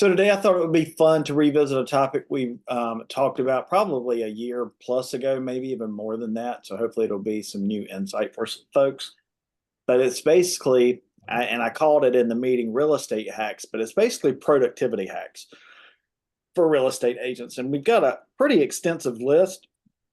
So today I thought it would be fun to revisit a topic we talked about probably a year plus ago, maybe even more than that. So hopefully it'll be some new insight for some folks. But it's basically, and I called it in the meeting real estate hacks, but it's basically productivity hacks for real estate agents. And we've got a pretty extensive list,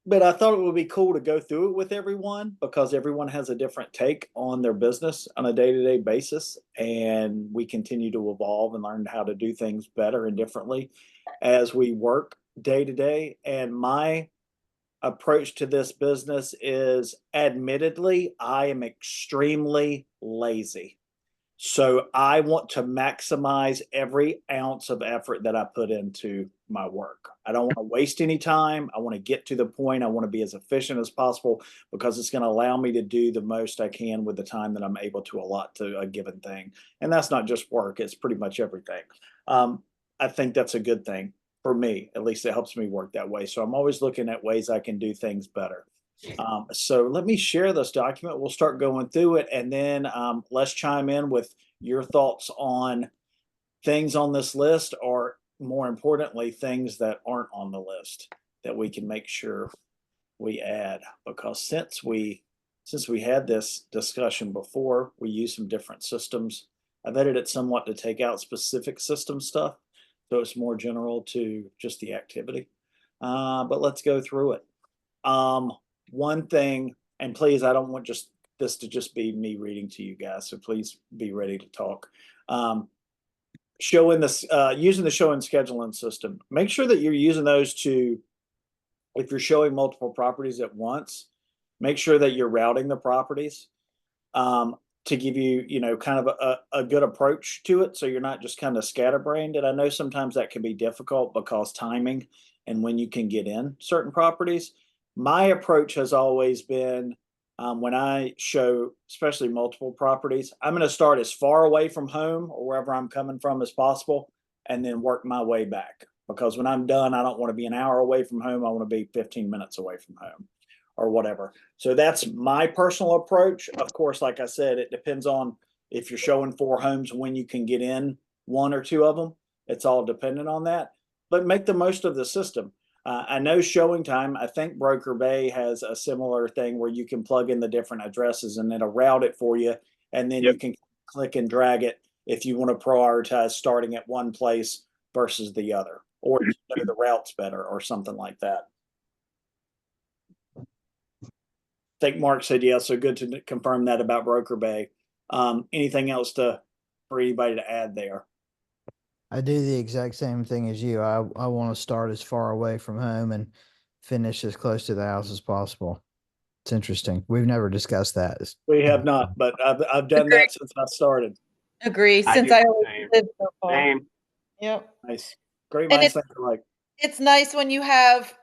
but I thought it would be cool to go through it with everyone because everyone has a different take on their business on a day-to-day basis. And we continue to evolve and learn how to do things better and differently as we work day to day. And my approach to this business is admittedly, I am extremely lazy. So I want to maximize every ounce of effort that I put into my work. I don't want to waste any time. I want to get to the point. I want to be as efficient as possible because it's going to allow me to do the most I can with the time that I'm able to allot to a given thing. And that's not just work, it's pretty much everything. I think that's a good thing for me. At least it helps me work that way. So I'm always looking at ways I can do things better. So let me share this document. We'll start going through it, and then let's chime in with your thoughts on things on this list, or more importantly, things that aren't on the list that we can make sure we add. Because since we had this discussion before, we use some different systems. I've edited it somewhat to take out specific system stuff, so it's more general to just the activity. But let's go through it. One thing, and please, I don't want just this to just be me reading to you guys, so please be ready to talk. Showing this, using the show and scheduling system. Make sure that you're using those to, if you're showing multiple properties at once, make sure that you're routing the properties to give you, kind of a good approach to it, so you're not just kind of scatterbrained. And I know sometimes that can be difficult because timing and when you can get in certain properties. My approach has always been when I show, especially multiple properties, I'm going to start as far away from home or wherever I'm coming from as possible and then work my way back. Because when I'm done, I don't want to be an hour away from home. I want to be 15 minutes away from home or whatever. So that's my personal approach. Of course, like I said, it depends on if you're showing 4 homes, when you can get in 1 or 2 of them. It's all dependent on that. But make the most of the system. I know Showing Time, I think Broker Bay has a similar thing where you can plug in the different addresses and it'll route it for you. And then you can click and drag it if you want to prioritize starting at one place versus the other, or you know the routes better or something like that. I think Mark said yes, so good to confirm that about Broker Bay. Anything else for anybody to add there? I do the exact same thing as you. I want to start as far away from home and finish as close to the house as possible. It's interesting. We've never discussed that. We have not, but I've done Agree. that since I started. Agree. I Since do I the always same. lived so far. Same. Yep. Nice. Great And minds think alike. it's nice when you have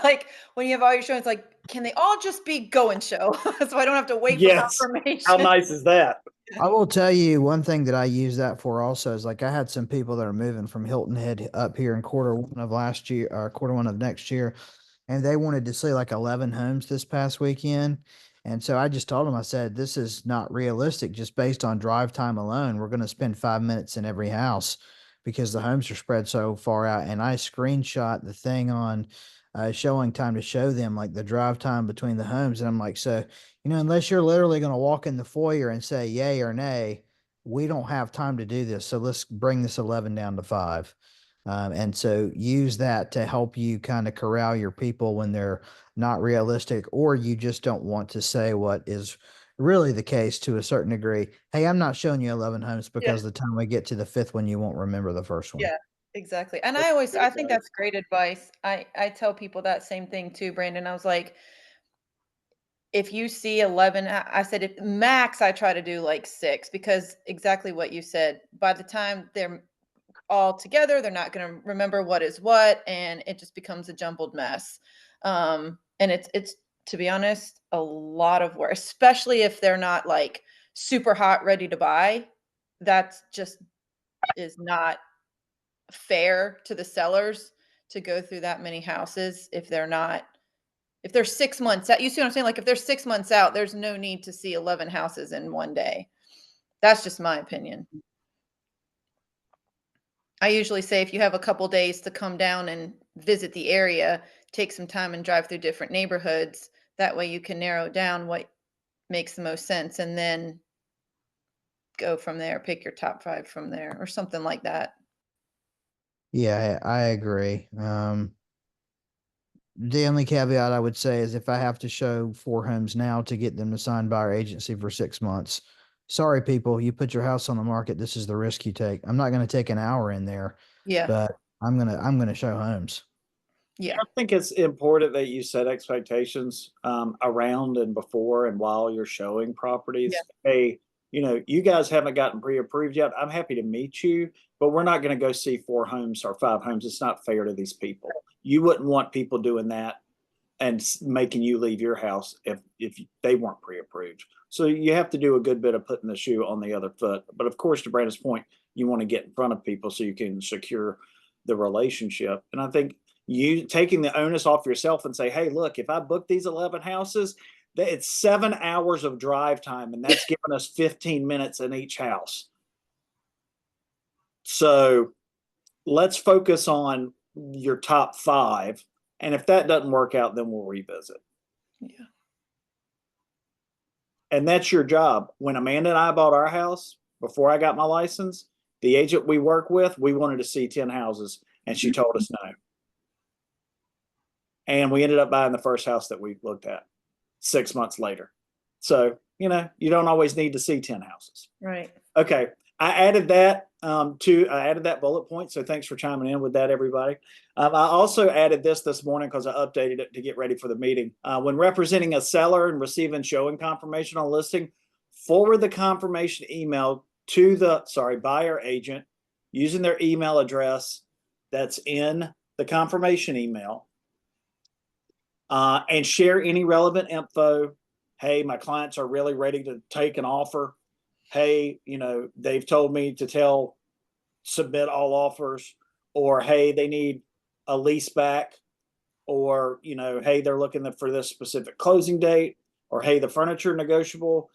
like when you have all your showings, like, can they all just be go and show? So I don't have to wait for Yes. confirmation. How nice is that? I will tell you one thing that I use that for also is like I had some people that are moving from Hilton Head up here in quarter 1 of last year or quarter 1 of next year, and they wanted to see like 11 homes this past weekend. And so I just told them, I said, this is not realistic just based on drive time alone. We're going to spend 5 minutes in every house because the homes are spread so far out. And I screenshot the thing on Showing Time to show them like the drive time between the homes. And I'm like, so, unless you're literally going to walk in the foyer and say yay or nay, we don't have time to do this. So let's bring this 11 down to 5. And so use that to help you kind of corral your people when they're not realistic, or you just don't want to say what is really the case to a certain degree. Hey, I'm not showing you 11 homes because the time we get to the 5th one, you won't remember the first one. Yeah, exactly. And Great I think advice. that's great advice. I tell people that same thing too, Brandon. I was like, if you see 11, I said, if max, I try to do like 6, because exactly what you said, by the time they're all together, they're not going to remember what is what, and it just becomes a jumbled mess. And it's to be honest, a lot of work, especially if they're not like super hot, ready to buy. That's just is not fair to the sellers to go through that many houses if they're 6 months out. You see what I'm saying? Like if they're 6 months out, there's no need to see 11 houses in one day. That's just my opinion. I usually say if you have a couple days to come down and visit the area, take some time and drive through different neighborhoods. That way you can narrow down what makes the most sense and then go from there, pick your top 5 from there or something like that. Yeah, I agree. The only caveat I would say is if I have to show 4 homes now to get them to sign by our agency for 6 months, sorry, people, you put your house on the market. This is the risk you take. I'm not going to take an hour in there, Yeah. but I'm gonna show homes. Yeah. I think it's important that you set expectations around and before and while you're showing properties. Hey, you guys haven't gotten pre-approved yet. I'm happy to meet you, but we're not going to go see 4 homes or 5 homes. It's not fair to these people. You wouldn't want people doing that and making you leave your house if they weren't pre-approved. So you have to do a good bit of putting the shoe on the other foot. But of course, to Brandon's point, you want to get in front of people so you can secure the relationship. And I think you taking the onus off yourself and say, hey, look, if I book these 11 houses, it's 7 hours of drive time, and that's giving us 15 minutes in each house. So let's focus on your top 5. And if that doesn't work out, then we'll revisit. Yeah. And that's your job. When Amanda and I bought our house before I got my license, the agent we work with, we wanted to see 10 houses, and she told us no. And we ended up buying the first house that we looked at 6 months later. So, you don't always need to see 10 houses. Right. Okay. I added that bullet point. So thanks for chiming in with that, everybody. I also added this morning because I updated it to get ready for the meeting. When representing a seller and receiving showing confirmation on listing, forward the confirmation email to the buyer agent using their email address that's in the confirmation email, and share any relevant info. Hey, my clients are really ready to take an offer. Hey, they've told me to submit all offers, or hey, they need a lease back, or hey, they're looking for this specific closing date, or hey, the furniture negotiable,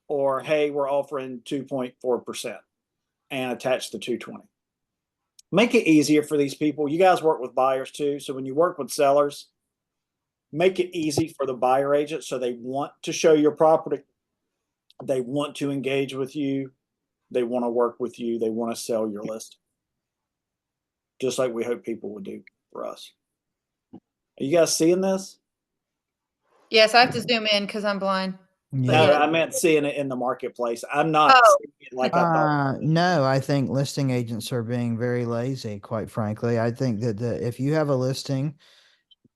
or hey, we're offering 2.4% and attach the 220. Make it easier for these people. You guys work with buyers too, so when you work with sellers, make it easy for the buyer agent so they want to show your property. They want to engage with you. They want to work with you. They want to sell your list. Just like we hope people would do for us. Are you guys seeing this? Yes, I have to zoom in because I'm blind. No, yeah. I meant seeing it in the marketplace. I'm not seeing it like I thought. No, I think listing agents are being very lazy, quite frankly. I think that if you have a listing,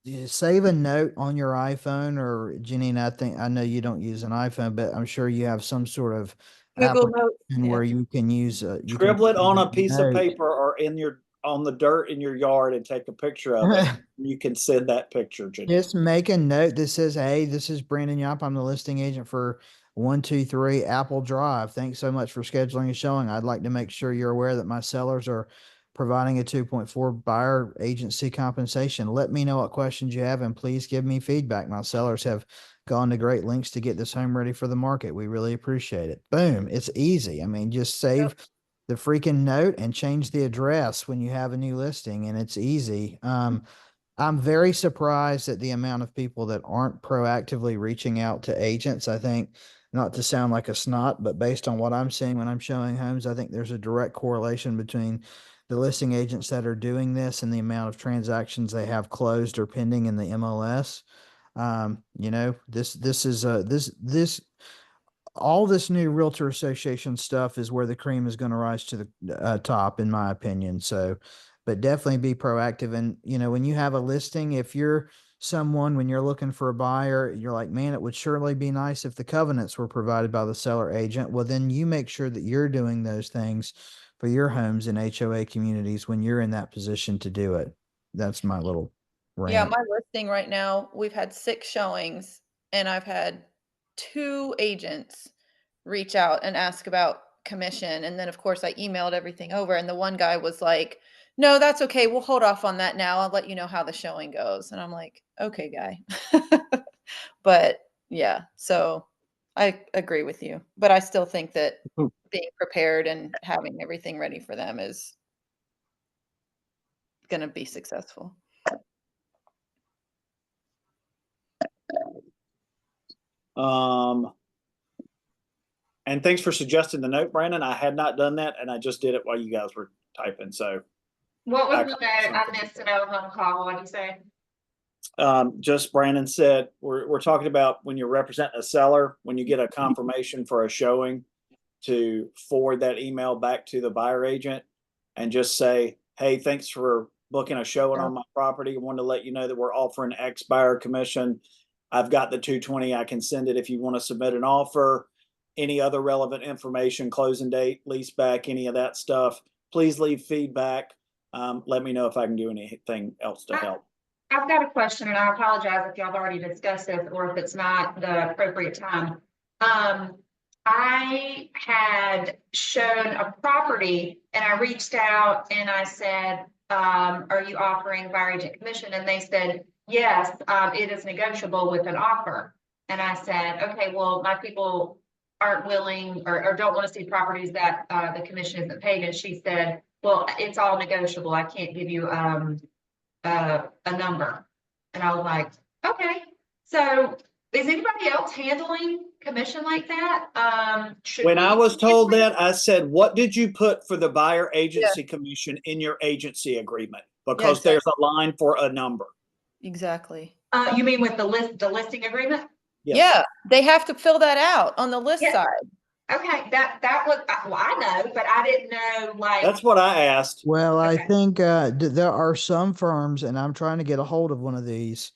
you save a note on your iPhone, or Janine, I know you don't use an iPhone, but I'm sure you have some sort of Google Notes. application where you can use you can Scribble it on a note. piece of paper or on the dirt in your yard and take a picture of it. You can send that picture, Janine. Just make a note that says, hey, this is Brandon Yop. I'm the listing agent for 123 Apple Drive. Thanks so much for scheduling a showing. I'd like to make sure you're aware that my sellers are providing a 2.4 buyer agency compensation. Let me know what questions you have and please give me feedback. My sellers have gone to great lengths to get this home ready for the market. We really appreciate it. Boom. It's easy. I mean, just save the freaking note and change the address when you have a new listing, and it's easy. I'm very surprised at the amount of people that aren't proactively reaching out to agents. I think, not to sound like a snot, but based on what I'm seeing when I'm showing homes, I think there's a direct correlation between the listing agents that are doing this and the amount of transactions they have closed or pending in the MLS. This all this new realtor association stuff is where the cream is going to rise to the top, in my opinion. So, but definitely be proactive. And, when you have a listing, if you're someone, when you're looking for a buyer, you're like, man, it would surely be nice if the covenants were provided by the seller agent. Well, then you make sure that you're doing those things for your homes and HOA communities when you're in that position to do it. That's my little Yeah, rant. my listing right now, we've had 6 showings and I've had 2 agents reach out and ask about commission. And then of course I emailed everything over and the one guy was like, no, that's okay. We'll hold off on that now. I'll let you know how the showing goes. And I'm like, okay, guy. But yeah, so I agree with you. But I still think that being prepared and having everything ready for them is going to be successful. And thanks for suggesting the note, Brandon. I had not done that, and I just did it while you guys were typing. So What was I the note? got I something. missed it. I was on the call. What did you say? Just Brandon said, we're talking about when you're representing a seller, when you get a confirmation for a showing, to forward that email back to the buyer agent and just say, hey, thanks for booking a showing on my property. I wanted to let you know that we're offering X buyer commission. I've got the 220. I can send it if you want to submit an offer. Any other relevant information, closing date, lease back, any of that stuff. Please leave feedback. Let me know if I can do anything else to help. I've got a question, and I apologize if y'all have already discussed this or if it's not the appropriate time. I had shown a property and I reached out and I said, are you offering buyer agent commission? And they said, yes, it is negotiable with an offer. And I said, okay, well, my people aren't willing or don't want to see properties that the commission isn't paid. And she said, well, it's all negotiable. I can't give you a number. And I was like, okay, so is anybody else handling commission like that? When I was told that, I said, what did you put for the buyer agency commission in your agency agreement? Because exactly. there's a line for a number. Exactly. You mean with the listing agreement? Yes. Yeah, they have to fill that out on the list side. Okay, that was, well, I know, but I didn't know, like. That's what I asked. Well, I Okay. think there are some firms, and I'm trying to get a hold of one of these.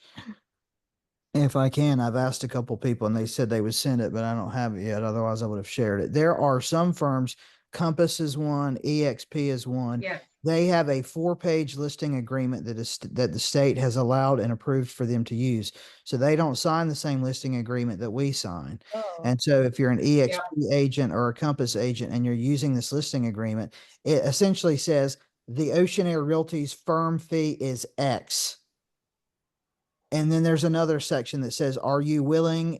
If I can, I've asked a couple people and they said they would send it, but I don't have it yet. Otherwise, I would have shared it. There are some firms, Compass is one, EXP is one. Yes. They have a 4-page listing agreement that the state has allowed and approved for them to use. So they don't sign the same listing agreement that we sign. Oh. And so if you're an EXP agent or a Compass agent and you're using this listing agreement, it essentially says the Ocean Air Realty's firm fee is X. And then there's another section that says, are you willing?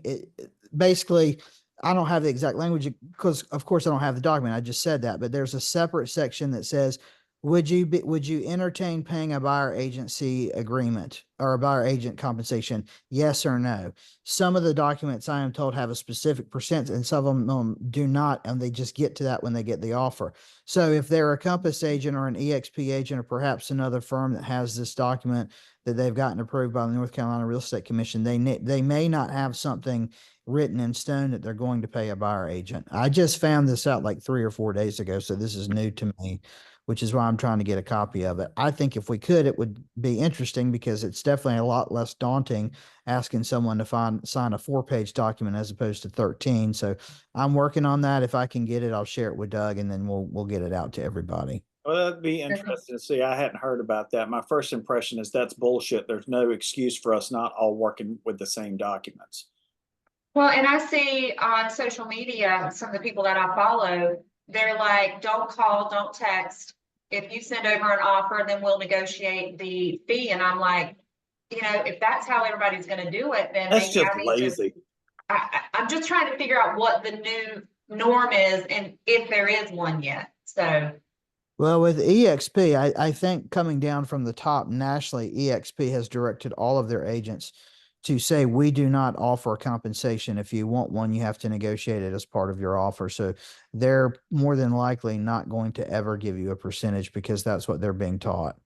Basically, I don't have the exact language because of course I don't have the document. I just said that, but there's a separate section that says, would you entertain paying a buyer agency agreement or a buyer agent compensation? Yes or no. Some of the documents I am told have a specific percent and some of them do not. And they just get to that when they get the offer. So if they're a Compass agent or an EXP agent, or perhaps another firm that has this document that they've gotten approved by the North Carolina Real Estate Commission, they may not have something written in stone that they're going to pay a buyer agent. I just found this out like 3 or 4 days ago. So this is new to me, which is why I'm trying to get a copy of it. I think if we could, it would be interesting because it's definitely a lot less daunting asking someone to sign a 4-page document as opposed to 13. So I'm working on that. If I can get it, I'll share it with Doug and then we'll get it out to everybody. Well, that'd be interesting to see. I hadn't heard about that. My first impression is that's bullshit. There's no excuse for us not all working with the same documents. Well, and I see on social media, some of the people that I follow, they're like, don't call, don't text. If you send over an offer, then we'll negotiate the fee. And I'm like, if that's how everybody's going to do it, then That's maybe just lazy. I'm just trying to figure out what the new norm is and if there is one yet. So. Well, with EXP, I think coming down from the top nationally, EXP has directed all of their agents to say, we do not offer compensation. If you want one, you have to negotiate it as part of your offer. So they're more than likely not going to ever give you a percentage because that's what they're being taught.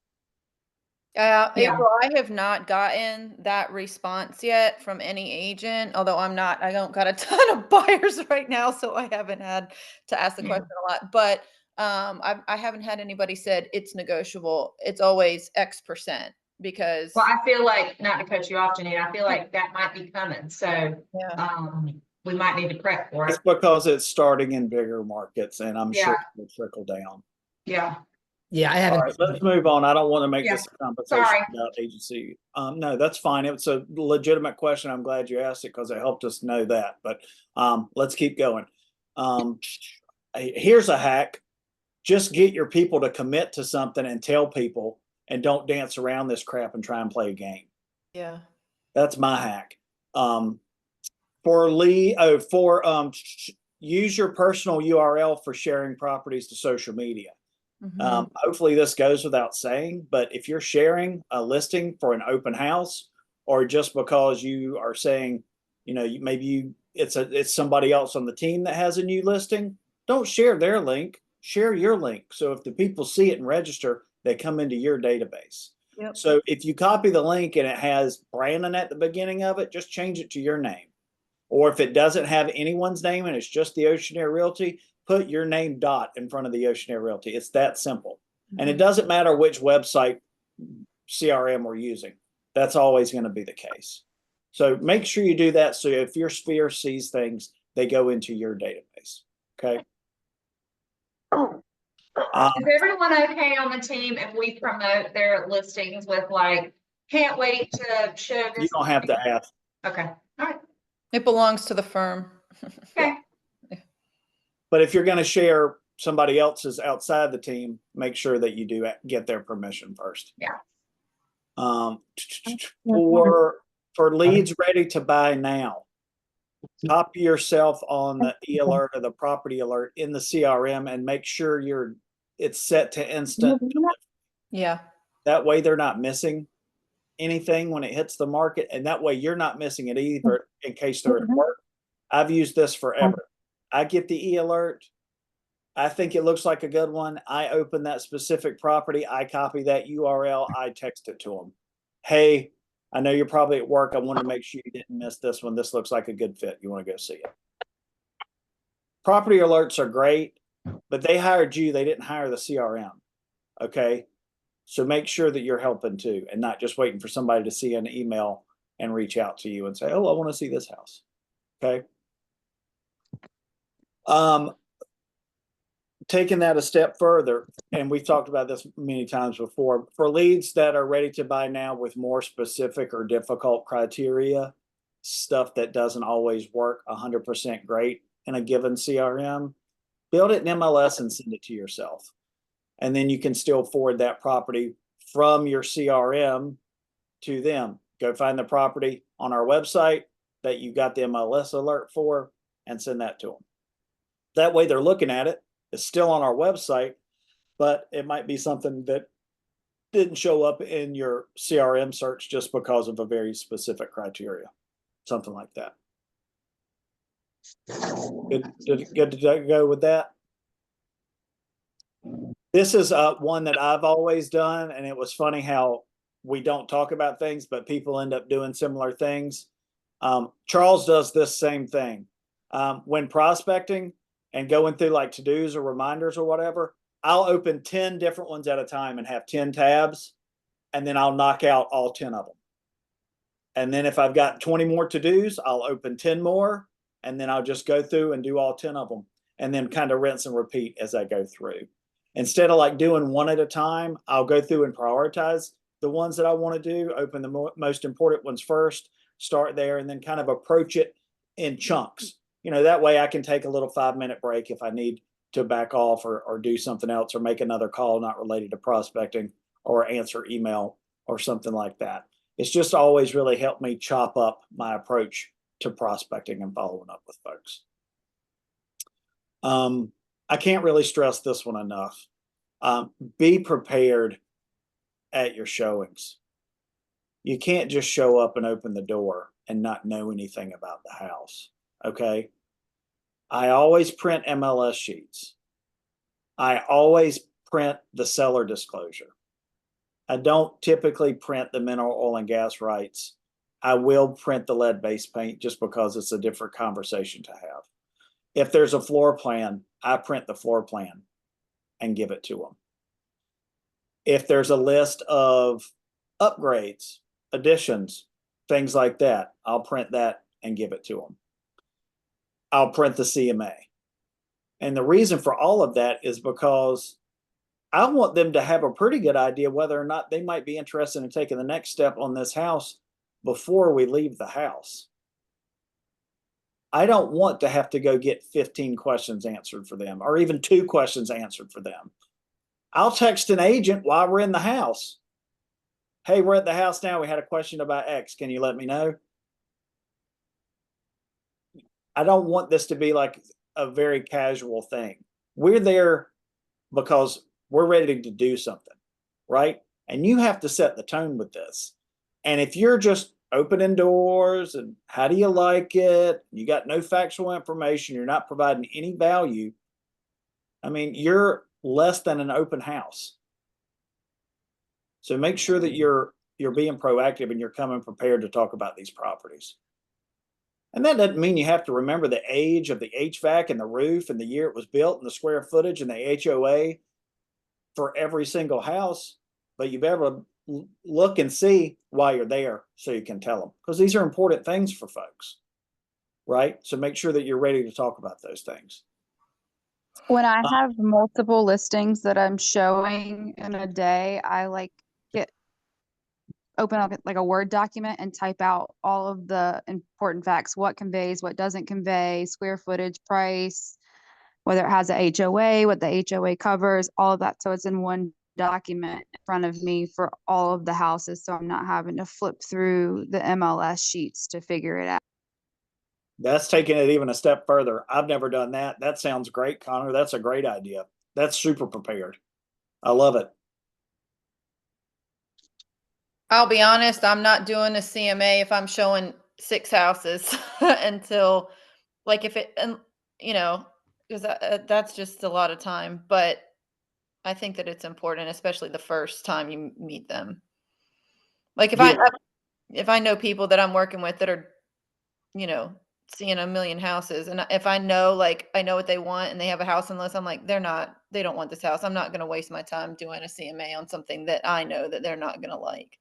April, I have not gotten that response yet from any agent, although I don't got a ton of buyers right now, so I haven't had to ask the question a lot. But I haven't had anybody said it's negotiable. It's always X percent because. Well, I feel like, not to cut you off, Janine, I feel like that might be coming. So we might need to prep for it. It's because it's starting in bigger markets and I'm sure it will trickle down. Yeah. Yeah, I haven't. All right, let's move on. I don't want to make this a conversation Sorry. about agency. No, that's fine. It's a legitimate question. I'm glad you asked it because it helped us know that. But let's keep going. Here's a hack. Just get your people to commit to something and tell people and don't dance around this crap and try and play a game. Yeah. That's my hack. Use your personal URL for sharing properties to social media. Hopefully this goes without saying, but if you're sharing a listing for an open house, or just because you are saying, it's somebody else on the team that has a new listing, don't share their link, share your link. So if the people see it and register, they come into your database. Yep. So if you copy the link and it has Brandon at the beginning of it, just change it to your name. Or if it doesn't have anyone's name and it's just the Oceanair Realty, put your name dot in front of the Oceanair Realty. It's that simple. And it doesn't matter which website CRM we're using. That's always going to be the case. So make sure you do that. So if your sphere sees things, they go into your database. Okay. Is everyone okay on the team if we promote their listings with like, can't wait to show this? You don't have to ask. Okay, all right, It belongs to the firm. okay. But if you're going to share somebody else's outside the team, make sure that you do get their permission first. Yeah. For leads ready to buy now, copy yourself on the e-alert or the property alert in the CRM and make sure it's set to instant delivery. Yeah. That way they're not missing anything when it hits the market, and that way you're not missing it either in case they're at work. I've used this forever. I get the e-alert. I think it looks like a good one. I open that specific property. I copy that URL. I text it to them. Hey, I know you're probably at work. I want to make sure you didn't miss this one. This looks like a good fit. You want to go see it. Property alerts are great, but they hired you. They didn't hire the CRM. Okay. So make sure that you're helping too, and not just waiting for somebody to see an email and reach out to you and say, oh, I want to see this house. Okay. Taking that a step further, and we've talked about this many times before, for leads that are ready to buy now with more specific or difficult criteria, stuff that doesn't always work 100% great in a given CRM, build it in MLS and send it to yourself. And then you can still forward that property from your CRM to them. Go find the property on our website that you got the MLS alert for and send that to them. That way they're looking at it. It's still on our website, but it might be something that didn't show up in your CRM search just because of a very specific criteria, something like that. Good to go with that. This is one that I've always done, and it was funny how we don't talk about things, but people end up doing similar things. Charles does this same thing. When prospecting and going through like to-dos or reminders or whatever, I'll open 10 different ones at a time and have 10 tabs, and then I'll knock out all 10 of them. And then if I've got 20 more to-dos, I'll open 10 more, and then I'll just go through and do all 10 of them, and then kind of rinse and repeat as I go through. Instead of like doing one at a time, I'll go through and prioritize the ones that I want to do, open the most important ones first, start there, and then kind of approach it in chunks. That way I can take a little 5-minute break if I need to back off or do something else or make another call not related to prospecting or answer email or something like that. It's just always really helped me chop up my approach to prospecting and following up with folks. I can't really stress this one enough. Be prepared at your showings. You can't just show up and open the door and not know anything about the house. Okay. I always print MLS sheets. I always print the seller disclosure. I don't typically print the mineral oil and gas rights. I will print the lead-based paint just because it's a different conversation to have. If there's a floor plan, I print the floor plan and give it to them. If there's a list of upgrades, additions, things like that, I'll print that and give it to them. I'll print the CMA. And the reason for all of that is because I want them to have a pretty good idea whether or not they might be interested in taking the next step on this house before we leave the house. I don't want to have to go get 15 questions answered for them or even 2 questions answered for them. I'll text an agent while we're in the house. Hey, we're at the house now. We had a question about X. Can you let me know? I don't want this to be like a very casual thing. We're there because we're ready to do something, right? And you have to set the tone with this. And if you're just opening doors and how do you like it, you got no factual information, you're not providing any value, I mean, you're less than an open house. So make sure that you're being proactive and you're coming prepared to talk about these properties. And that doesn't mean you have to remember the age of the HVAC and the roof and the year it was built and the square footage and the HOA for every single house, but you better look and see why you're there so you can tell them, because these are important things for folks, right? So make sure that you're ready to talk about those things. When I have multiple listings that I'm showing in a day, I open up like a Word document and type out all of the important facts, what conveys, what doesn't convey, square footage, price, whether it has a HOA, what the HOA covers, all of that. So it's in one document in front of me for all of the houses. So I'm not having to flip through the MLS sheets to figure it out. That's taking it even a step further. I've never done that. That sounds great, Connor. That's a great idea. That's super prepared. I love it. I'll be honest, I'm not doing a CMA if I'm showing 6 houses until, like, if it, and you know, because that's just a lot of time. But I think that it's important, especially the first time you meet them. Like if Yeah. if I know people that I'm working with that are, you know, seeing a million houses, and if I know, like, I know what they want and they have a house on the list, I'm like, they don't want this house. I'm not going to waste my time doing a CMA on something that I know that they're not going to like.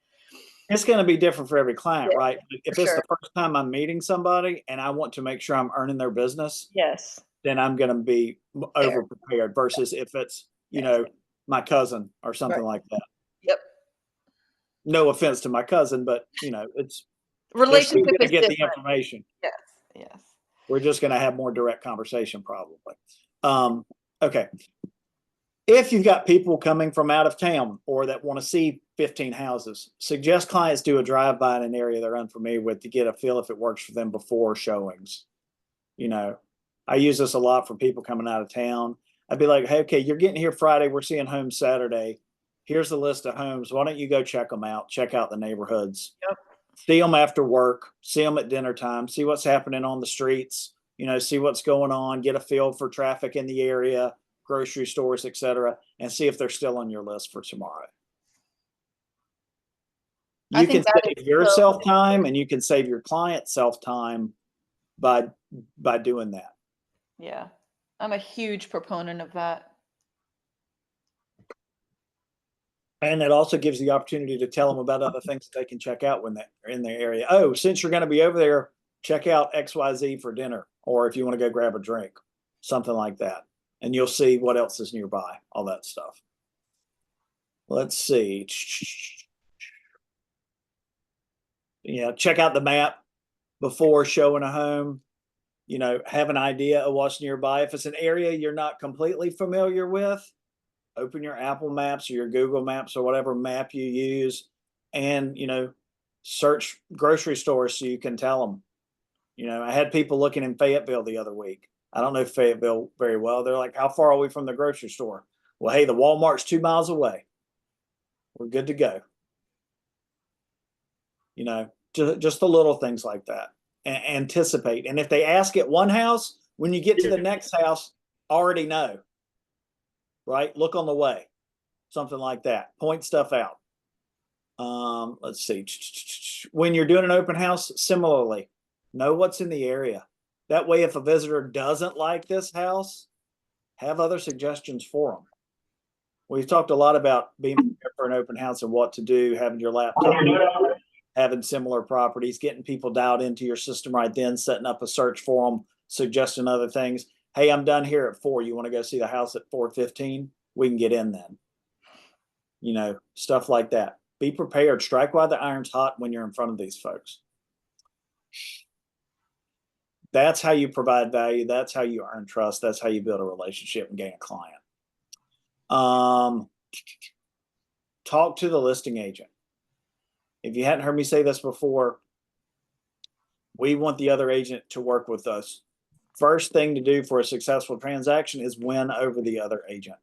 It's going to be different for every client, Yeah, right? If for it's sure. the first time I'm meeting somebody and I want to make sure I'm earning their business, Yes. then I'm going to be over prepared versus if it's, you know, my cousin or something like that. Yep. No offense to my cousin, but you know, it's Relationship going to is get different. the information. Yes. Yes. We're just going to have more direct conversation probably. Okay. If you've got people coming from out of town or that want to see 15 houses, suggest clients do a drive-by in an area they're unfamiliar with to get a feel if it works for them before showings. You know, I use this a lot for people coming out of town. I'd be like, hey, okay, you're getting here Friday. We're seeing homes Saturday. Here's the list of homes. Why don't you go check them out? Check out the neighborhoods. Yep. See them after work. See them at dinner time. See what's happening on the streets. You know, see what's going on. Get a feel for traffic in the area, grocery stores, etc., and see if they're still on your list for tomorrow. You can save yourself time and you can save your client self time by doing that. Yeah. I'm a huge proponent of that. And it also gives the opportunity to tell them about other things that they can check out when they're in their area. Oh, since you're going to be over there, check out XYZ for dinner, or if you want to go grab a drink, something like that. And you'll see what else is nearby, all that stuff. Let's see. Yeah, check out the map before showing a home. You know, have an idea of what's nearby. If it's an area you're not completely familiar with, open your Apple Maps or your Google Maps or whatever map you use, and, you know, search grocery stores so you can tell them. You know, I had people looking in Fayetteville the other week. I don't know Fayetteville very well. They're like, how far are we from the grocery store? Well, hey, the Walmart's 2 miles away. We're good to go. You know, just the little things like that. Anticipate. And if they ask at one house, when you get to the next house, already know. Right? Look on the way. Something like that. Point stuff out. Let's see. When you're doing an open house, similarly, know what's in the area. That way, if a visitor doesn't like this house, have other suggestions for them. We've talked a lot about being prepared for an open house and what to do, having your laptop, having similar properties, getting people dialed into your system right then, setting up a search for them, suggesting other things. Hey, I'm done here at 4. You want to go see the house at 4:15? We can get in then. You know, stuff like that. Be prepared. Strike while the iron's hot when you're in front of these folks. That's how you provide value. That's how you earn trust. That's how you build a relationship and gain a client. Talk to the listing agent. If you hadn't heard me say this before, we want the other agent to work with us. First thing to do for a successful transaction is win over the other agent.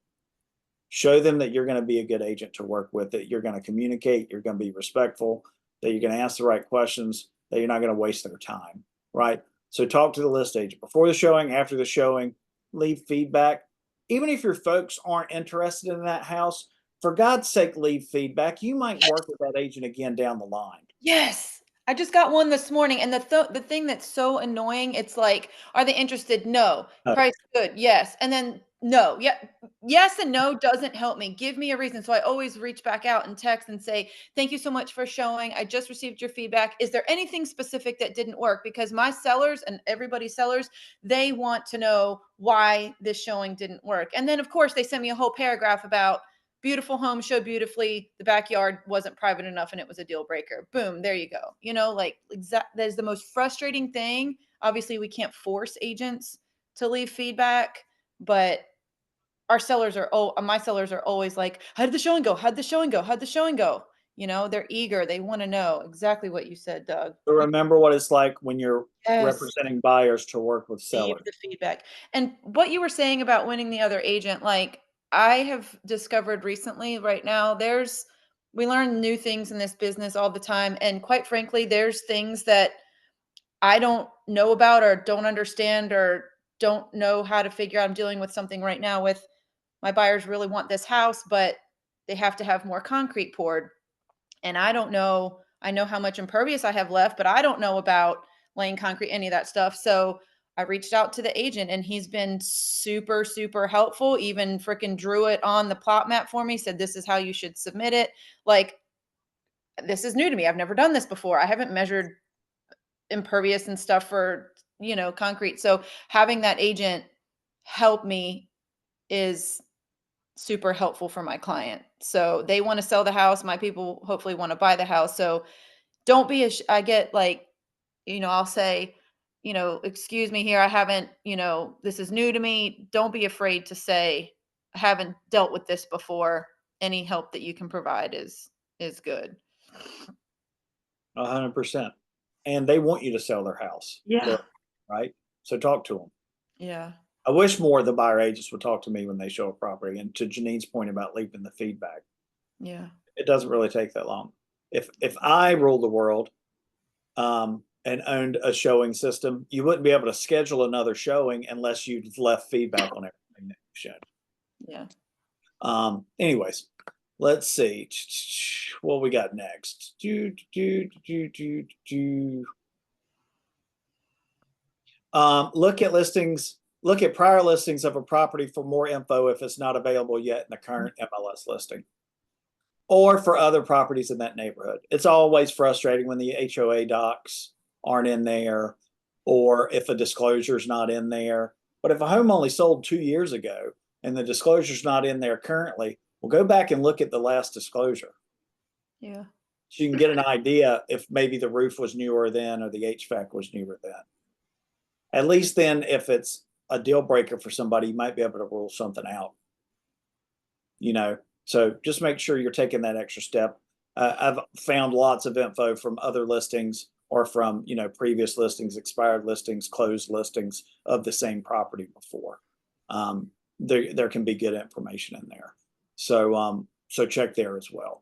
Show them that you're going to be a good agent to work with, that you're going to communicate, you're going to be respectful, that you're going to ask the right questions, that you're not going to waste their time, right? So talk to the list agent before the showing, after the showing, leave feedback. Even if your folks aren't interested in that house, for God's sake, leave feedback. You might work with that agent again down the line. Yes. I just got one this morning, and the thing that's so annoying, it's like, are they interested? No. Price good? Yes. And then no. Yeah. Yes and no doesn't help me. Give me a reason. So I always reach back out and text and say, thank you so much for showing. I just received your feedback. Is there anything specific that didn't work? Because my sellers and everybody's sellers, they want to know why this showing didn't work. And then of course they send me a whole paragraph about beautiful home, showed beautifully, the backyard wasn't private enough and it was a deal breaker. Boom, there you go. You know, like that is the most frustrating thing. Obviously, we can't force agents to leave feedback, but our sellers are, my sellers are always like, how did the showing go? How'd the showing go? How'd the showing go? You know, they're eager. They want to know exactly what you said, Doug. So remember what it's like when you're Yes. representing buyers to work with sellers. Leave the feedback. And what you were saying about winning the other agent, like I have discovered recently, right now, we learn new things in this business all the time. And quite frankly, there's things that I don't know about or don't understand or don't know how to figure out. I'm dealing with something right now with my buyers really want this house, but they have to have more concrete poured. And I don't know, I know how much impervious I have left, but I don't know about laying concrete, any of that stuff. So I reached out to the agent and he's been super, super helpful. Even freaking drew it on the plot map for me, said, this is how you should submit it. Like, this is new to me. I've never done this before. I haven't measured impervious and stuff for, concrete. So having that agent help me is super helpful for my client. So they want to sell the house. My people hopefully want to buy the house. So don't be, I get like, I'll say, excuse me here. I haven't, this is new to me. Don't be afraid to say, I haven't dealt with this before. Any help that you can provide is good. 100%. And they want you to sell their house. Yeah. Right. So talk to them. Yeah. I wish more of the buyer agents would talk to me when they show a property. And to Janine's point about leaving the feedback, Yeah. it doesn't really take that long. If I ruled the world and owned a showing system, you wouldn't be able to schedule another showing unless you've left feedback on everything that you've shown. Yeah. Anyways, let's see what we got next. Look at listings. Look at prior listings of a property for more info if it's not available yet in the current MLS listing, or for other properties in that neighborhood. It's always frustrating when the HOA docs aren't in there, or if a disclosure is not in there. But if a home only sold 2 years ago and the disclosure is not in there currently, well, go back and look at the last disclosure. Yeah. So you can get an idea if maybe the roof was newer then or the HVAC was newer then. At least then, if it's a deal breaker for somebody, you might be able to rule something out. So just make sure you're taking that extra step. I've found lots of info from other listings or from, previous listings, expired listings, closed listings of the same property before. There can be good information in there. So check there as well.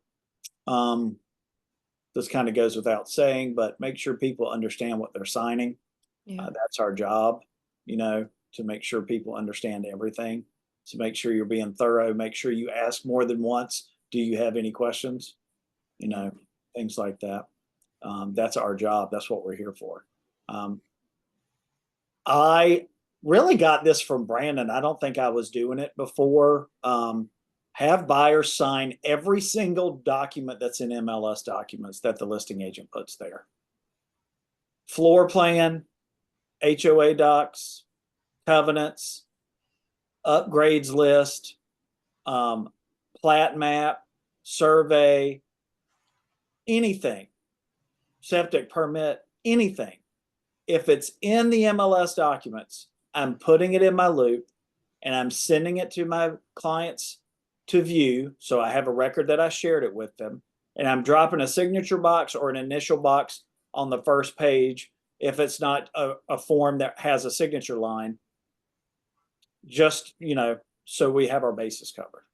This kind of goes without saying, but make sure people understand what they're signing. Yeah. That's our job, to make sure people understand everything. So make sure you're being thorough. Make sure you ask more than once. Do you have any questions? Things like that. That's our job. That's what we're here for. I really got this from Brandon. I don't think I was doing it before. Have buyers sign every single document that's in MLS documents that the listing agent puts there. Floor plan, HOA docs, covenants, upgrades list, plat map, survey, anything, septic permit, anything. If it's in the MLS documents, I'm putting it in my loop and I'm sending it to my clients to view. So I have a record that I shared it with them, and I'm dropping a signature box or an initial box on the first page if it's not a form that has a signature line, just, so we have our bases covered.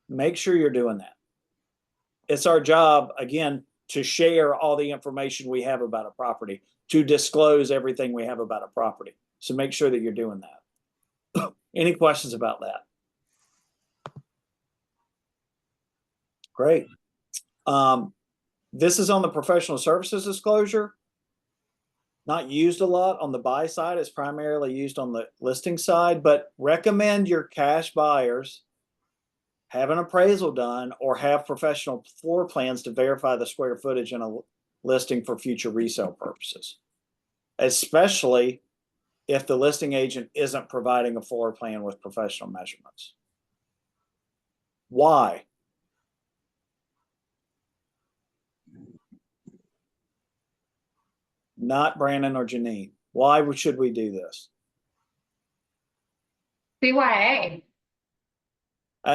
Make sure you're doing that. It's our job, again, to share all the information we have about a property, to disclose everything we have about a property. So make sure that you're doing that. Any questions about that? Great. This is on the professional services disclosure. Not used a lot on the buy side. It's primarily used on the listing side, but recommend your cash buyers have an appraisal done or have professional floor plans to verify the square footage in a listing for future resale purposes, especially if the listing agent isn't providing a floor plan with professional measurements. Why? Not Brandon or Janine. Why should we do this? CYA.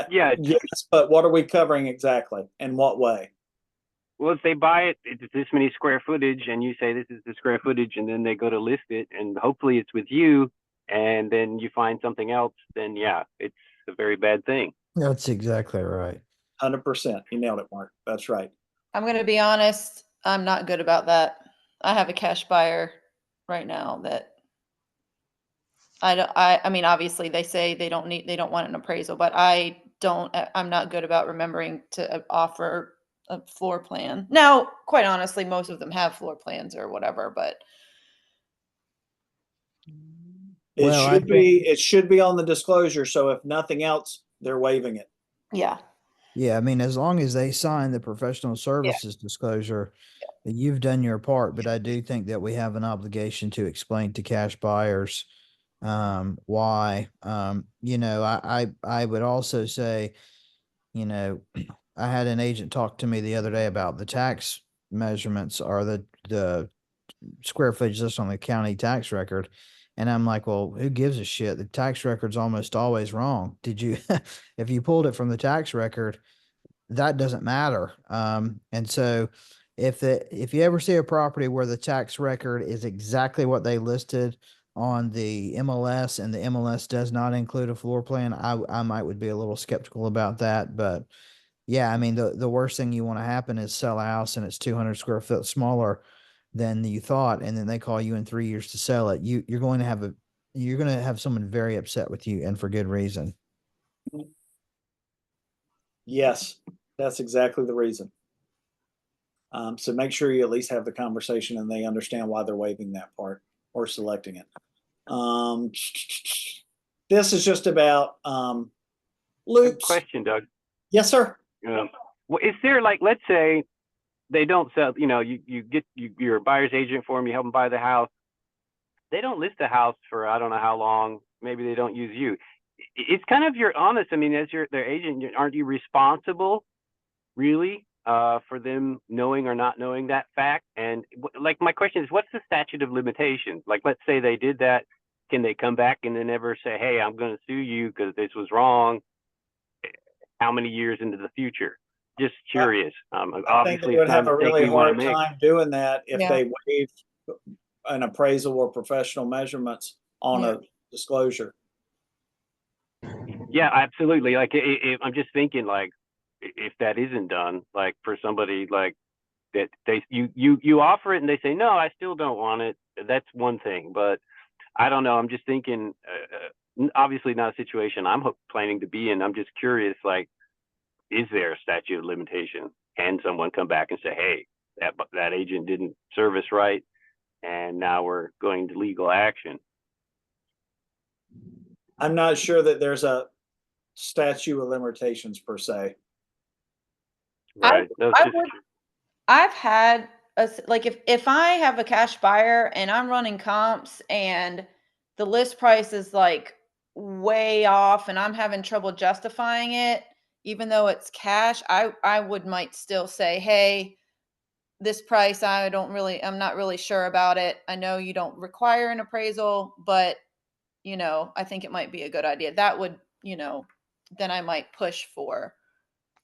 Yeah, Yes, but what are we covering exactly? In what way? well, if they buy it, it's this many square footage, and you say this is the square footage, and then they go to list it, and hopefully it's with you, and then you find something else, then yeah, it's a very bad thing. That's exactly right. 100%. You nailed it, Mark. That's right. I'm going to be honest. I'm not good about that. I have a cash buyer right now that I mean, obviously they say they don't want an appraisal, but I'm not good about remembering to offer a floor plan. Now, quite honestly, most of them have floor plans or whatever, but It should be on the disclosure. So if nothing else, they're waiving it. yeah. Yeah, I mean, as long as they sign the professional services disclosure, you've done your part. But I do think that we have an obligation to explain to cash buyers why. I would also say, I had an agent talk to me the other day about the tax measurements or the square footage list on the county tax record. And I'm like, well, who gives a shit? The tax record's almost always wrong. Did you, if you pulled it from the tax record, that doesn't matter. And so if you ever see a property where the tax record is exactly what they listed on the MLS and the MLS does not include a floor plan, I would be a little skeptical about that. But yeah, I mean, the worst thing you want to happen is sell a house and it's 200 square foot smaller than you thought, and then they call you in 3 years to sell it. You're going to have someone very upset with you, and for good reason. Yes, that's exactly the reason. So make sure you at least have the conversation and they understand why they're waiving that part or selecting it. This is just about Good loops. question, Doug. Yes, sir. Well, is there, like, let's say they don't sell, you get you're a buyer's agent for them, you help them buy the house. They don't list the house for I don't know how long. Maybe they don't use you. It's kind of your honest. I mean, as their agent, aren't you responsible, really, for them knowing or not knowing that fact? And like, my question is, what's the statute of limitations? Like, let's say they did that, can they come back and then ever say, hey, I'm going to sue you because this was wrong? How many years into the future? Just curious. I think Obviously, they would it's not have a really mistake we wanna hard make. time doing that if Yeah. they waive an appraisal or professional measurements on Yeah. a disclosure. Yeah, absolutely. Like, I'm just thinking, like, if that isn't done, like, for somebody like that, you offer it and they say no, I still don't want it. That's one thing, but I don't know. I'm just thinking, obviously not a situation I'm planning to be in. I'm just curious, like, is there a statute of limitation? Can someone come back and say, hey, that agent didn't service right, and now we're going to legal action? I'm not sure that there's a statute of limitations per se. Right. I've had like if I have a cash buyer and I'm running comps and the list price is like way off and I'm having trouble justifying it, even though it's cash, I might still say, hey, this price, I'm not really sure about it. I know you don't require an appraisal, but I think it might be a good idea. That would, then I might push for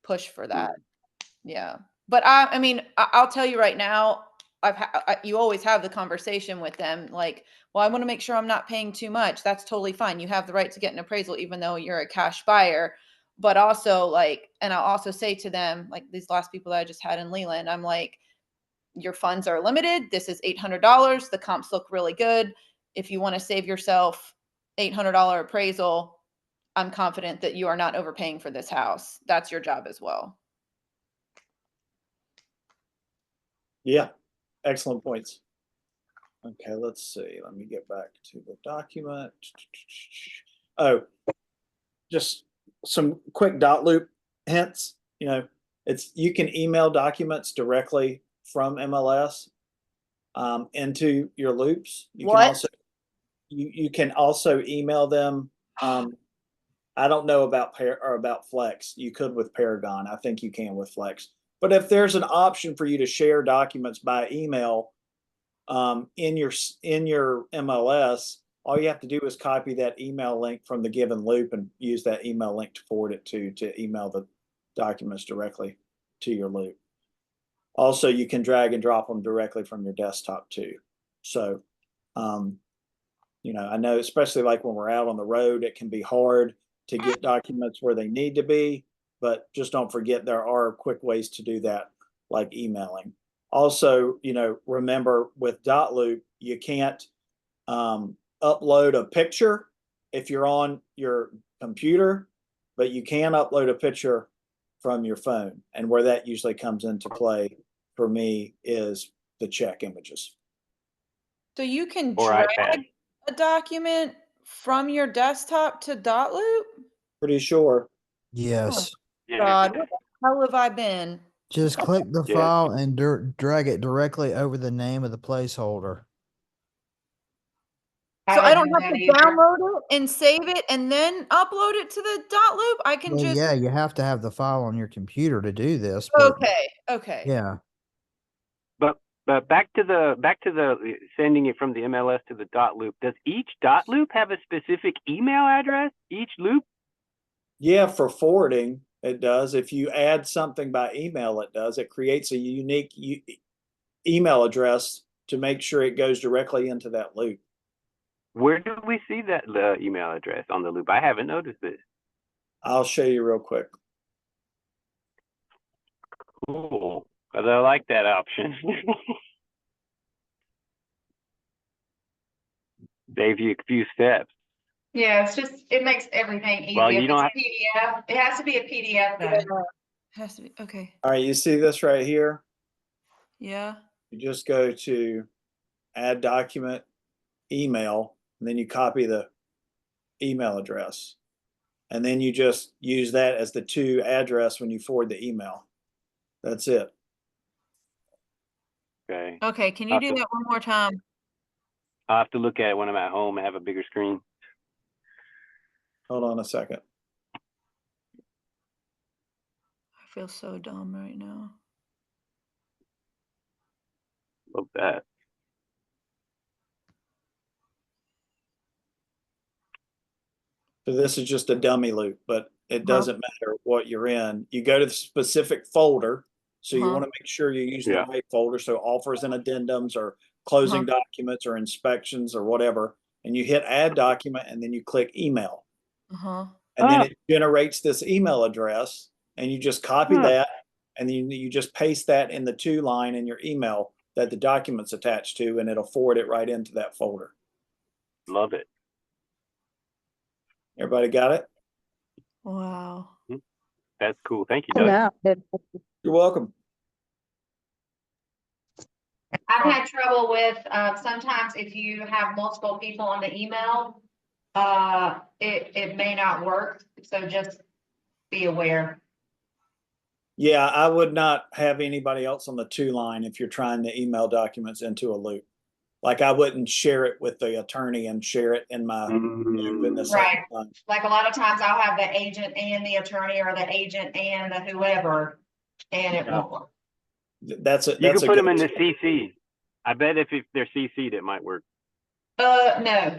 that. Yeah. But I mean, I'll tell you right now, you always have the conversation with them. Like, well, I want to make sure I'm not paying too much. That's totally fine. You have the right to get an appraisal, even though you're a cash buyer. but also like, and I'll also say to them, like these last people that I just had in Leland, I'm like, your funds are limited. This is $800. The comps look really good. If you want to save yourself $800 appraisal, I'm confident that you are not overpaying for this house. That's your job as well. Yeah, excellent points. Okay, let's see. Let me get back to the document. Oh, just some quick dot loop hints. You know, you can email documents directly from MLS into your loops. You What? can also you can also email them. I don't know about about Flex. You could with Paragon. I think you can with Flex. But if there's an option for you to share documents by email in your MLS, all you have to do is copy that email link from the given loop and use that email link to forward it to email the documents directly to your loop. Also, you can drag and drop them directly from your desktop too. So, you know, I know especially like when we're out on the road, it can be hard to get documents where they need to be, but just don't forget there are quick ways to do that, like emailing. Also, you know, remember with dot loop, you can't upload a picture if you're on your computer, but you can upload a picture from your phone. And where that usually comes into play for me is the check images. So you can Or drag iPad. a document from your desktop to dot loop? Pretty sure. Yes. Yeah. God, what the hell have I been? Just click the Yeah. file and drag it directly over the name of the placeholder. So I don't would have do to that either. download it and save it and then upload it to the dot loop. I can Well, just yeah, you have to have the file on your computer to do this. But okay. yeah, But back to the sending it from the MLS to the dot loop. Does each dot loop have a specific email address? Each loop? Yeah, for forwarding, it does. If you add something by email, it does. It creates a unique email address to make sure it goes directly into that loop. Where do we see that email address on the loop? I haven't noticed this. I'll show you real quick. Cool. 'Cause I like that option. Save you a few steps. Yeah, it's just, it makes everything easy. Well, If you it's don't a have- PDF, it has to be a PDF though. Has to be okay. All right, you see this right here? Yeah. You just go to add document, email, and then you copy the email address. And then you just use that as the to address when you forward the email. That's it. Okay. Okay, can you do that one more time? I'll have to look at it when I'm at home and have a bigger screen. Hold on a second. I feel so dumb right now. Love that. So this is just a dummy loop, but it doesn't matter what you're in. You go to the specific folder. So you want to make sure you use the right folder. So offers and addendums or closing documents or inspections or whatever. And you hit add document and then you click email. And then it generates this email address and you just copy that and then you just paste that in the to line in your email that the document's attached to, and it'll forward it right into that folder. Love it. Everybody got it? Wow. That's cool. Thank you, Doug. You're welcome. I've had trouble with, sometimes if you have multiple people on the email, it may not work. So just be aware. Yeah, I would not have anybody else on the to line if you're trying to email documents into a loop. Like I wouldn't share it with the attorney and share it in my loop in the same Right. line. Like a lot of times I'll have the agent and the attorney or the agent and the whoever, and it won't work. That's it. You That's can a put them good in the CC. I bet if they're CC'd, it might work. No,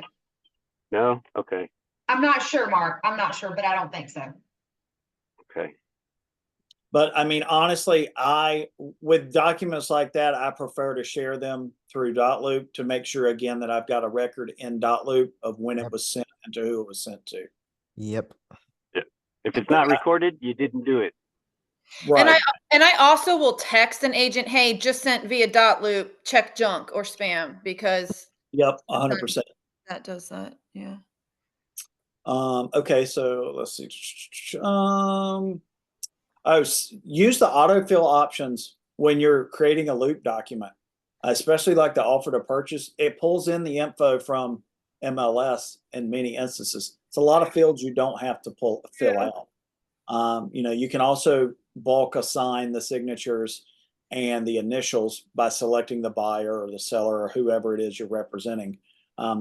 No? Okay. I'm not sure, Mark. I'm not sure, but I don't think so. Okay. But I mean, honestly, with documents like that, I prefer to share them through dot loop to make sure again that I've got a record in dot loop of when it was sent and to who it was sent to. yep. If it's not recorded, you didn't do it. Right. And I also will text an agent, hey, just sent via dot loop, check junk or spam, because Yep. 100%. that does that. Yeah. Okay. So let's see. Use the autofill options when you're creating a loop document, especially like the offer to purchase. It pulls in the info from MLS in many instances. It's a lot of fields you don't have to fill out. You can also bulk assign the signatures and the initials by selecting the buyer or the seller or whoever it is you're representing.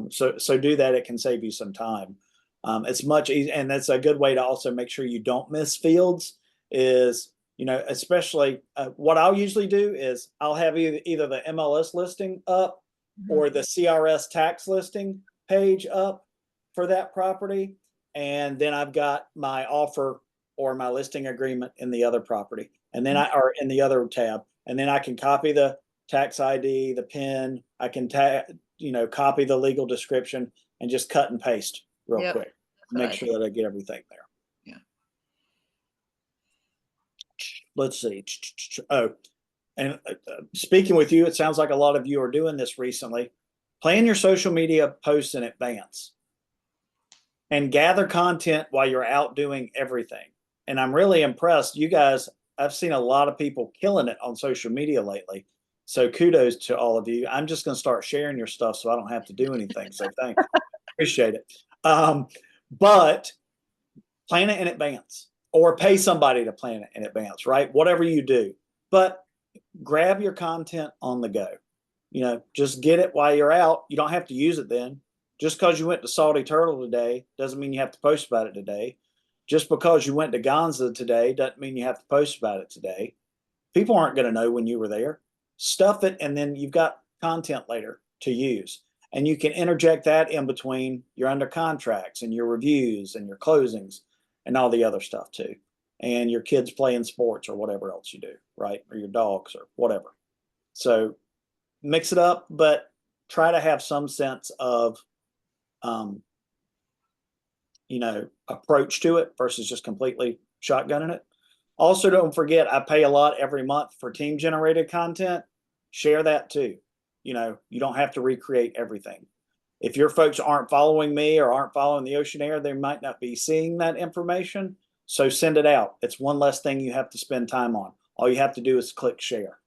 So do that. It can save you some time. It's much easier, and that's a good way to also make sure you don't miss fields. Is especially what I'll usually do is I'll have either the MLS listing up or the CRS tax listing page up for that property, and then I've got my offer or my listing agreement in the other property, and then or in the other tab, and then I can copy the tax ID, the PIN. I can copy the legal description and just cut and paste real quick. Make sure that I get everything there. Yeah. Let's see. Oh, and speaking with you, it sounds like a lot of you are doing this recently. Plan your social media posts in advance and gather content while you're out doing everything. And I'm really impressed. You guys, I've seen a lot of people killing it on social media lately. So kudos to all of you. I'm just going to start sharing your stuff so I don't have to do anything. So thanks. Appreciate it. But plan it in advance or pay somebody to plan it in advance, right? Whatever you do. But grab your content on the go. Just get it while you're out. You don't have to use it then. Just because you went to Salty Turtle today doesn't mean you have to post about it today. Just because you went to Gonza today doesn't mean you have to post about it today. People aren't going to know when you were there. Stuff it, and then you've got content later to use. And you can interject that in between your under contracts and your reviews and your closings and all the other stuff too. And your kids playing sports or whatever else you do, right? Or your dogs or whatever. So mix it up, but try to have some sense of, approach to it versus just completely shotgunning it. Also, don't forget, I pay a lot every month for team generated content. Share that too. You don't have to recreate everything. If your folks aren't following me or aren't following the Oceanaire, they might not be seeing that information. So send it out. It's one less thing you have to spend time on. All you have to do is click share.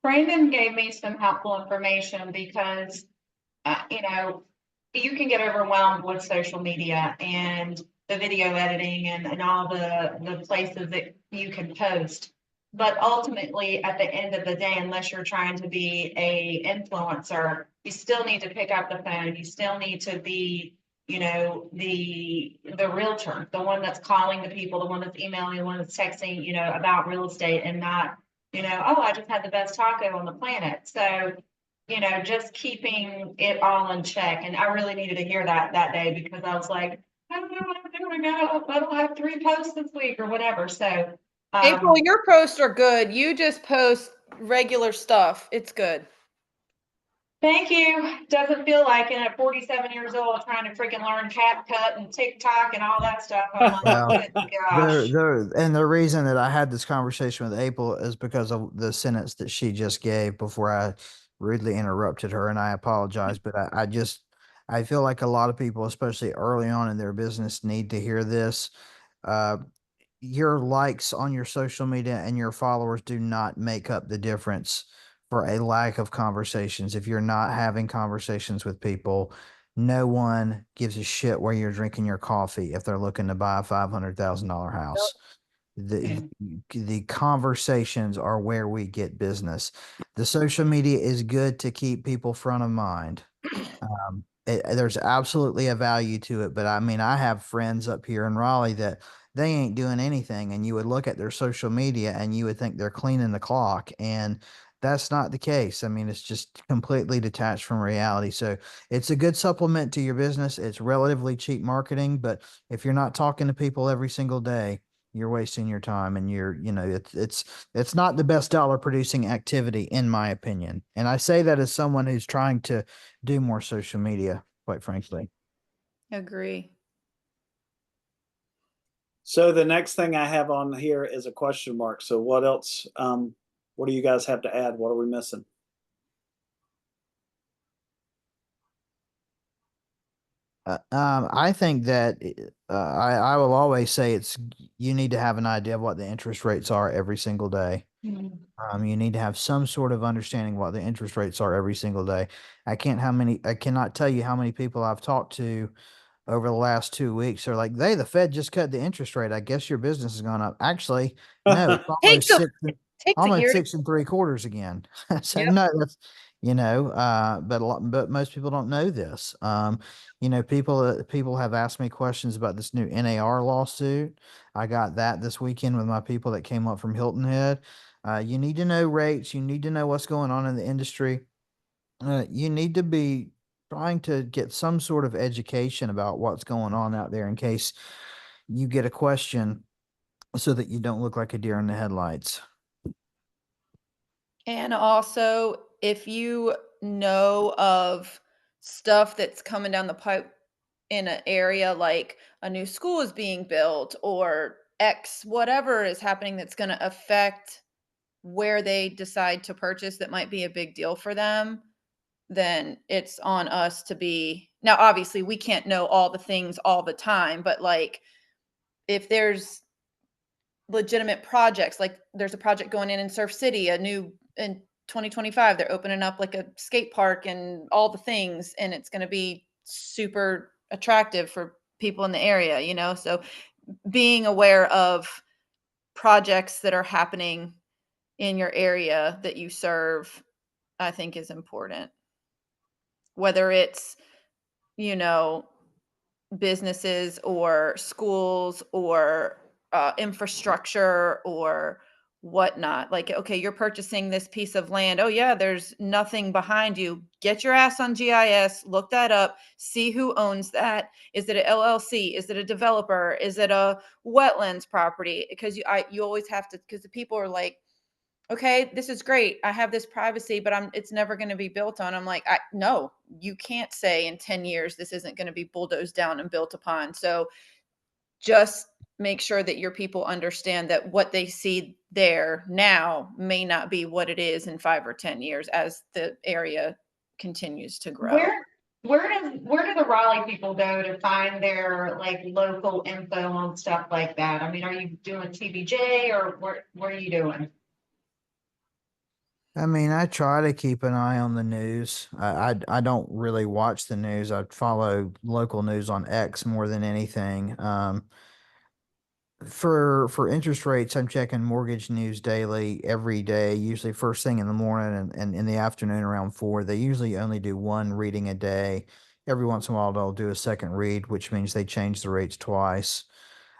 Brandon gave me some helpful information because, you can get overwhelmed with social media and the video editing and all the places that you can post. But ultimately, at the end of the day, unless you're trying to be a influencer, you still need to pick up the phone. You still need to be, the realtor, the one that's calling the people, the one that's emailing, the one that's texting, about real estate, and not, oh, I just had the best taco on the planet. So, just keeping it all in check. And I really needed to hear that day because I was like, I don't know what I'm doing. I don't have 3 posts this week or whatever. So April, your posts are good. You just post regular stuff. It's good. Thank you. Doesn't feel like it at 47 years old trying to freaking learn CapCut and TikTok and all that stuff. I'm like, Well, good gosh. And the reason that I had this conversation with April is because of the sentence that she just gave before I rudely interrupted her, and I apologize, but I feel like a lot of people, especially early on in their business, need to hear this. Your likes on your social media and your followers do not make up the difference for a lack of conversations. If you're not having conversations with people, no one gives a shit where you're drinking your coffee if they're looking to buy a $500,000 house. The conversations are where we get business. The social media is good to keep people front of mind. There's absolutely a value to it, but I mean, I have friends up here in Raleigh that they ain't doing anything, and you would look at their social media and you would think they're cleaning the clock, and that's not the case. I mean, it's just completely detached from reality. So it's a good supplement to your business. It's relatively cheap marketing, but if you're not talking to people every single day, you're wasting your time, and it's not the best dollar producing activity in my opinion. And I say that as someone who's trying to do more social media, quite frankly. Agree. So the next thing I have on here is a question mark. So what else? What do you guys have to add? What are we missing? I think that I will always say you need to have an idea of what the interest rates are every single day. You need to have some sort of understanding what the interest rates are every single day. I cannot tell you how many people I've talked to over the last 2 weeks are like, the Fed just cut the interest rate. I guess your business is going up. Actually, no, it's Takes a takes a year. almost 6 3/4 again. So Yep. no, that's, but most people don't know this. People have asked me questions about this new NAR lawsuit. I got that this weekend with my people that came up from Hilton Head. You need to know rates. You need to know what's going on in the industry. You need to be trying to get some sort of education about what's going on out there in case you get a question so that you don't look like a deer in the headlights. And also, if you know of stuff that's coming down the pipe in an area, like a new school is being built or X, whatever is happening that's going to affect where they decide to purchase, that might be a big deal for them, then it's on us to be. Now, obviously, we can't know all the things all the time, but like if there's legitimate projects, like there's a project going in Surf City, in 2025, they're opening up like a skate park and all the things, and it's going to be super attractive for people in the area, so being aware of projects that are happening in your area that you serve, I think is important. Whether it's, you know, businesses or schools or infrastructure or whatnot. Like, okay, you're purchasing this piece of land. Oh, yeah, there's nothing behind you. Get your ass on GIS, look that up, see who owns that. Is it an LLC? Is it a developer? Is it a wetlands property? Because you always have to, because the people are like, okay, this is great. I have this privacy, but it's never going to be built on. I'm like, no, you can't say in 10 years this isn't going to be bulldozed down and built upon. So just make sure that your people understand that what they see there now may not be what it is in 5 or 10 years as the area continues to grow. Where do the Raleigh people go to find their like local info on stuff like that? I mean, are you doing TBJ or what are you doing? I mean, I try to keep an eye on the news. I don't really watch the news. I follow local news on X more than anything. For interest rates, I'm checking Mortgage News Daily every day, usually first thing in the morning and in the afternoon around 4. They usually only do one reading a day. Every once in a while, they'll do a second read, which means they change the rates twice.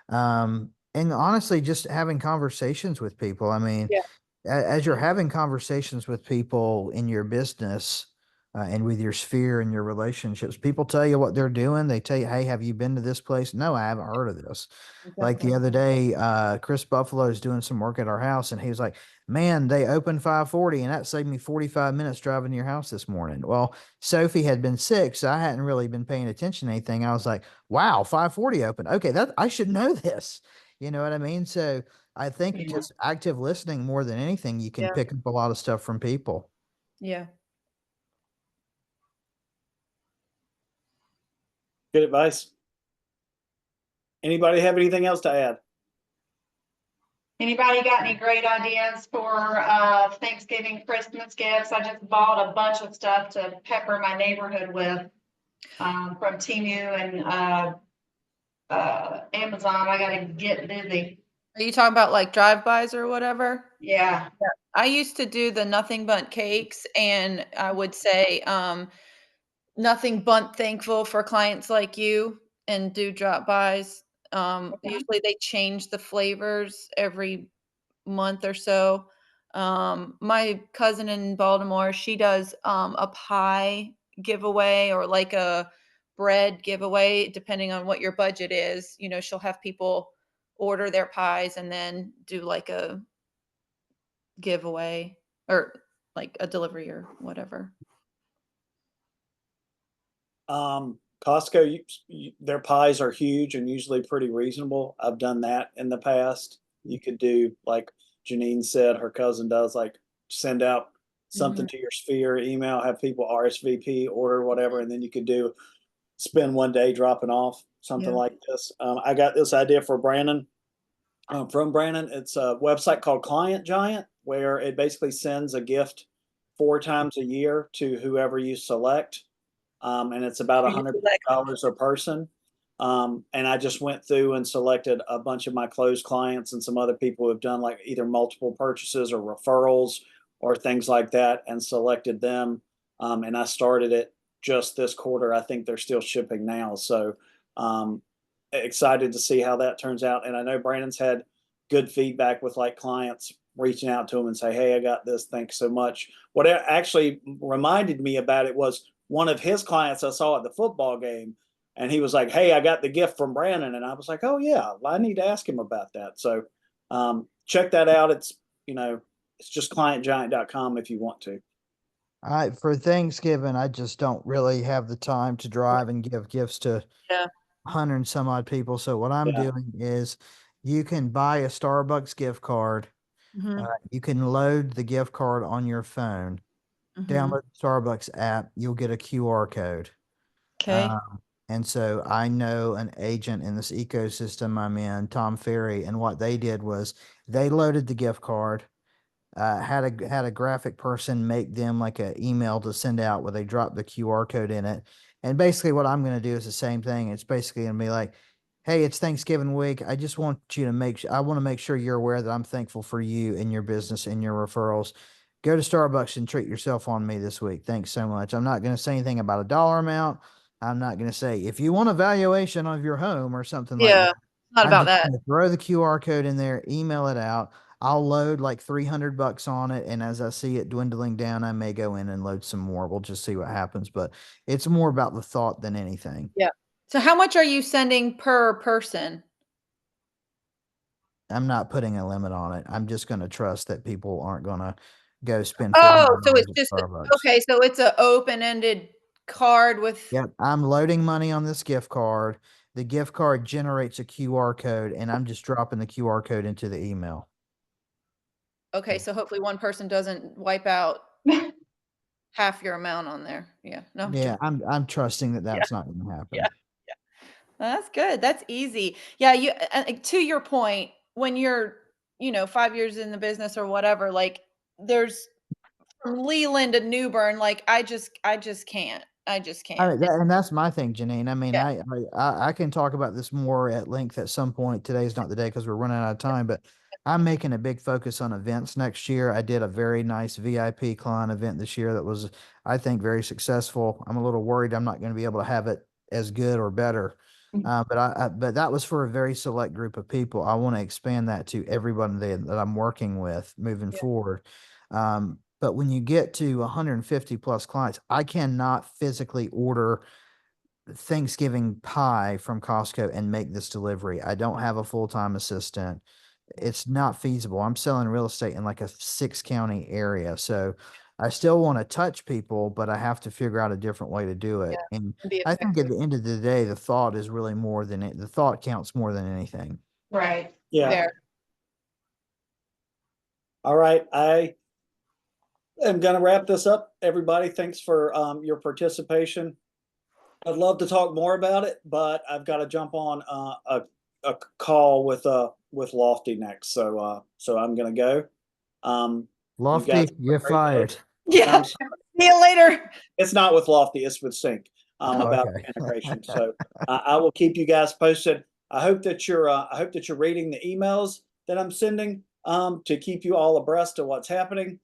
And honestly, just having conversations with people. I mean, Yeah. as you're having conversations with people in your business and with your sphere and your relationships, people tell you what they're doing. They tell you, hey, have you been to this place? No, I haven't heard of this. Like the other day, Chris Buffalo is doing some work at our house, and he was like, man, they opened 5:40, and that saved me 45 minutes driving to your house this morning. Well, Sophie had been sick, so I hadn't really been paying attention to anything. I was like, wow, 5:40 open. Okay, that I should know this. You know what I mean? So I think Yeah. just active listening more than anything, you can Yeah. pick up a lot of stuff from people. Yeah. Good advice. Anybody have anything else to add? Anybody got any great ideas for Thanksgiving, Christmas gifts? I just bought a bunch of stuff to pepper my neighborhood with from Temu and Amazon. I gotta get busy. Are you talking about like drive-bys or whatever? Yeah. I used to do the nothing but cakes, and I would say nothing but thankful for clients like you, and do drop-bys. Usually they change the flavors every month or so. My cousin in Baltimore, she does a pie giveaway or like a bread giveaway, depending on what your budget is. She'll have people order their pies and then do like a giveaway or like a delivery or whatever. Costco, their pies are huge and usually pretty reasonable. I've done that in the past. You could do, like Janine said, her cousin does, like send out something to your sphere email, have people RSVP, order whatever, and then you could spend one day dropping off something Yeah. like this. I got this idea for Brandon. From Brandon, it's a website called Client Giant, where it basically sends a gift 4 times a year to whoever you select. And it's about Who you select. $100 a person. And I just went through and selected a bunch of my closed clients and some other people who have done like either multiple purchases or referrals or things like that, and selected them. And I started it just this quarter. I think they're still shipping now. So excited to see how that turns out. And I know Brandon's had good feedback with like clients reaching out to him and say, "Hey, I got this. Thanks so much." What actually reminded me about it was one of his clients I saw at the football game, and he was like, "Hey, I got the gift from Brandon," and I was like, "Oh yeah, I need to ask him about that." So check that out. It's it's just clientgiant.com if you want to. For Thanksgiving, I just don't really have the time to drive and give gifts to Yeah. 100 and some odd people. So what I'm Yeah. doing is you can buy a Starbucks gift card. Mhm. You can load the gift card on your phone, Mhm. download the Starbucks app. You'll get a QR code. Okay. And so I know an agent in this ecosystem I'm in, Tom Ferry, and what they did was they loaded the gift card, had a graphic person make them like an email to send out where they drop the QR code in it. And basically what I'm going to do is the same thing. It's basically going to be like, hey, it's Thanksgiving week. I just want you to I want to make sure you're aware that I'm thankful for you and your business and your referrals. Go to Starbucks and treat yourself on me this week. Thanks so much. I'm not going to say anything about a dollar amount. I'm not going to say if you want a valuation of your home or something like Yeah. that. Not I'm about just that. going to throw the QR code in there, email it out. I'll load like $300 on it, and as I see it dwindling down, I may go in and load some more. We'll just see what happens, but it's more about the thought than anything. Yeah. So how much are you sending per person? I'm not putting a limit on it. I'm just going to trust that people aren't going to go spend Oh, so $400 it's at just Starbucks. okay, so it's an open-ended card with Yep, I'm loading money on this gift card. The gift card generates a QR code, and I'm just dropping the QR code into the email. okay, so hopefully one person doesn't wipe out half your amount on there. Yeah. No. Yeah, I'm trusting that Yeah. that's not going to happen. Yeah. That's good. That's easy. Yeah, to your point, when you're, 5 years in the business or whatever, like there's from Leland to Newbern, like I just can't. I just can't. And that's my thing, Janine. I mean, Yeah. I can talk about this more at length at some point. Today's not the day because we're running out of time, but I'm making a big focus on events next year. I did a very nice VIP client event this year that was, I think, very successful. I'm a little worried I'm not going to be able to have it as good or better. But that was for a very select group of people. I want to expand that to everyone that I'm working with moving Yeah. forward. But when you get to 150 plus clients, I cannot physically order Thanksgiving pie from Costco and make this delivery. I don't have a full-time assistant. It's not feasible. I'm selling real estate in like a 6-county area. So I still want to touch people, but I have to figure out a different way to do it. Yeah. And And be I think at effective. the end of the day, the thought is really more than it. The thought counts more than anything. Right. Yeah. Fair. All right. I am going to wrap this up. Everybody, thanks for your participation. I'd love to talk more about it, but I've got to jump on a call with Lofty next. So I'm going to go. You guys Lofty, have a you're great day. fired. Yeah. See See you later. It's not with Lofty, it's with Sync about Okay. integration. So I will keep you guys posted. I hope that you're reading the emails that I'm sending to keep you all abreast of what's happening.